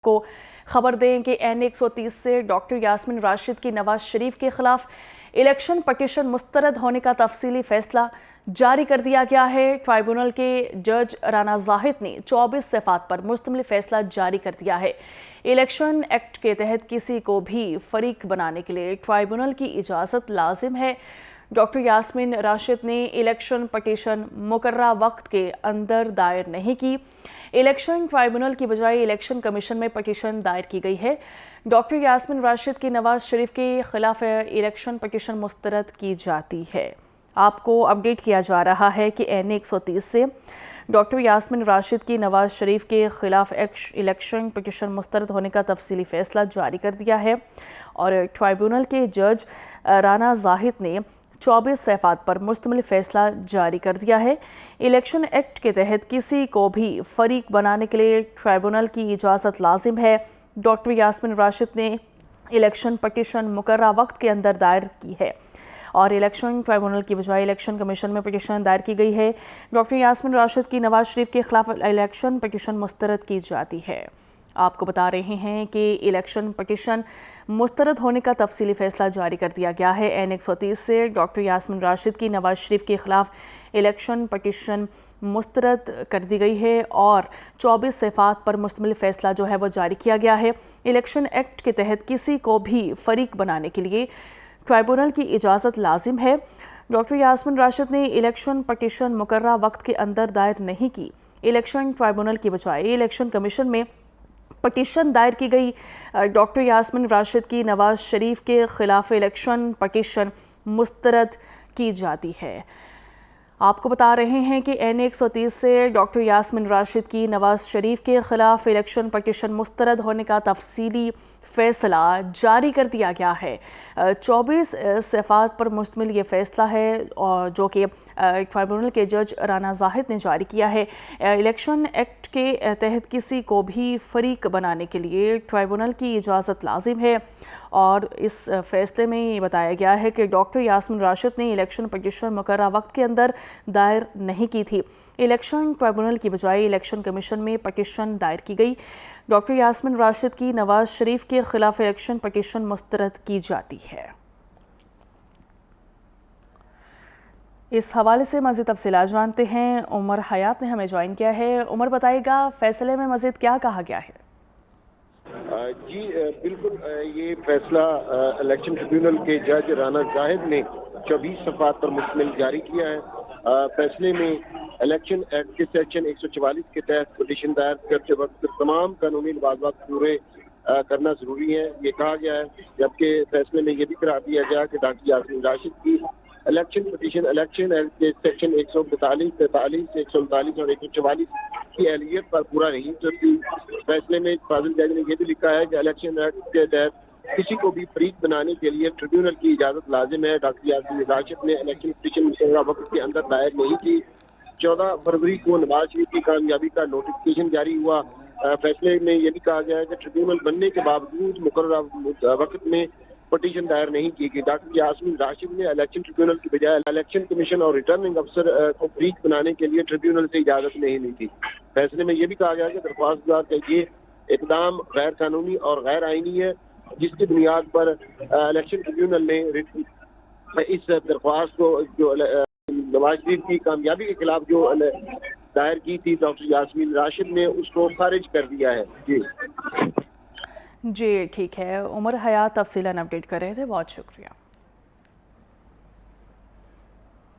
को खबर दें कि N130 से डॉक्टर यास्मीन राशिद की नवाज शरीफ के खिलाफ इलेक्शन पटिशन मुस्तरद होने का तफसीली फैसला जारी कर दिया गया है। ट्राइब्यूनल के जज राना जाहिद ने 24 सफ़ात पर मुश्तमिल फैसला जारी कर दिया है। इलेक्शन एक्ट के तहत किसी को भी फरीक बनाने के लिए ट्राइब्यूनल की इजाज़त लाजिम है। डॉक्टर यास्मीन राशिद ने इलेक्शन पटिशन मुकर्ररा वक्त के अंदर दायर नहीं की। इलेक्शन ट्राइब्यूनल की बजाय इलेक्शन कमीशन में पटिशन दायर की गई है। डॉक्टर यास्मीन राशिद की नवाज शरीफ के खिलाफ इलेक्शन पटिशन मुस्तरद की जाती है। आपको अपडेट किया जा रहा है कि N130 से डॉक्टर यास्मीन राशिद की नवाज शरीफ के खिलाफ इलेक्शन पटिशन मुस्तरद होने का तफसीली फैसला जारी कर दिया है और ट्राइब्यूनल के जज राना जाहिद ने 24 सफ़ात पर मुश्तमिल फैसला जारी कर दिया है। इलेक्शन एक्ट के तहत किसी को भी फरीक बनाने के लिए ट्राइब्यूनल की इजाज़त लाजिम है। डॉक्टर यास्मीन राशिद ने इलेक्शन पटिशन मुकर्ररा वक्त के अंदर दायर की है और इलेक्शन ट्राइब्यूनल की बजाय इलेक्शन कमीशन में पटिशन दायर की गई है। डॉक्टर यास्मीन राशिद की नवाज शरीफ के खिलाफ इलेक्शन पटिशन मुस्तरद की जाती है। आपको बता रहे हैं कि इलेक्शन पटिशन मुस्तरद होने का तफसीली फैसला जारी कर दिया गया है। N130 से डॉक्टर यास्मीन राशिद की नवाज शरीफ के खिलाफ इलेक्शन पटिशन मुस्तरद कर दी गई है और 24 सफ़ात पर मुश्तमिल फैसला जो है वो जारी किया गया है। इलेक्शन एक्ट के तहत किसी को भी फरीक बनाने के लिए ट्राइब्यूनल की इजाज़त लाजिम है। डॉक्टर यास्मीन राशिद ने इलेक्शन पटिशन मुकर्ररा वक्त के अंदर दायर नहीं की। इलेक्शन ट्राइब्यूनल की बजाय इलेक्शन कमीशन में पटिशन दायर की गई। डॉक्टर यास्मीन राशिद की नवाज शरीफ के खिलाफ इलेक्शन पटिशन मुस्तरद की जाती है। आपको बता रहे हैं कि N130 से डॉक्टर यास्मीन राशिद की नवाज शरीफ के खिलाफ इलेक्शन पटिशन मुस्तरद होने का तफसीली फैसला जारी कर दिया गया है। 24 सफ़ात पर मुश्तमिल ये फैसला है और जो कि ट्राइब्यूनल के जज राना जाहिद ने जारी किया है। इलेक्शन एक्ट के तहत किसी को भी फरीक बनाने के लिए ट्राइब्यूनल की इजाज़त लाजिम है और इस फैसले में ये बताया गया है कि डॉक्टर यास्मीन राशिद ने इलेक्शन पटिशन मुकर्ररा वक्त के अंदर दायर नहीं की थी। इलेक्शन ट्राइब्यूनल की बजाय इलेक्शन कमीशन में पटिशन दायर की गई। डॉक्टर यास्मीन राशिद की नवाज शरीफ के खिलाफ इलेक्शन पटिशन मुस्तरद की जाती है। इस हवाले से मज़ीद तफसीलात जानते हैं। उमर हयात ने हमें ज्वाइन किया है। उमर, बताइएगा फैसले में मज़ीद क्या कहा गया है? जी बिल्कुल, ये फैसला इलेक्शन ट्रिब्यूनल के जज राना जाहिद ने 24 सफ़ात पर मुश्तमिल जारी किया है। फैसले में इलेक्शन एक्ट के सेक्शन 144 के तहत पटिशन दायर करते वक्त तमाम कानूनी लवाज़मात पूरे करना ज़रूरी है, ये कहा गया है। जबकि फैसले में ये भी करार दिया गया कि डॉक्टर यास्मीन राशिद की इलेक्शन पटिशन इलेक्शन एक्ट के सेक्शन 142, 43, 139 और 144 की अहलियत पर पूरा नहीं उतरती। फैसले में फाजिल जज ने यह भी लिखा है कि इलेक्शन एक्ट के तहत किसी को भी फरीक बनाने के लिए ट्रिब्यूनल की इजाज़त लाजिम है। डॉक्टर यास्मीन राशिद ने इलेक्शन पटिशन मुकर्ररा वक्त के अंदर दायर नहीं की। 14 फरवरी को नवाज शरीफ की कामयाबी का नोटिफिकेशन जारी हुआ। फैसले में यह भी कहा गया है कि ट्रिब्यूनल बनने के बावजूद मुकर्ररा वक्त में पटिशन दायर नहीं की गई। डॉक्टर यास्मीन राशिद ने इलेक्शन ट्रिब्यूनल की बजाय इलेक्शन कमीशन और रिटर्निंग अफसर को फरीक बनाने के लिए ट्रिब्यूनल से इजाज़त नहीं ली थी। फैसले में यह भी कहा गया कि दरख्वास्तदार का ये इकदाम गैर कानूनी और गैर आईनी है, जिसकी बुनियाद पर इलेक्शन ट्रिब्यूनल ने इस दरख्वास्त को जो नवाज शरीफ की कामयाबी के खिलाफ जो दायर की थी डॉक्टर यास्मीन राशिद ने, उसको खारिज कर दिया है। जी ठीक है। उमर हयात तफसीलन अपडेट कर रहे थे, बहुत शुक्रिया।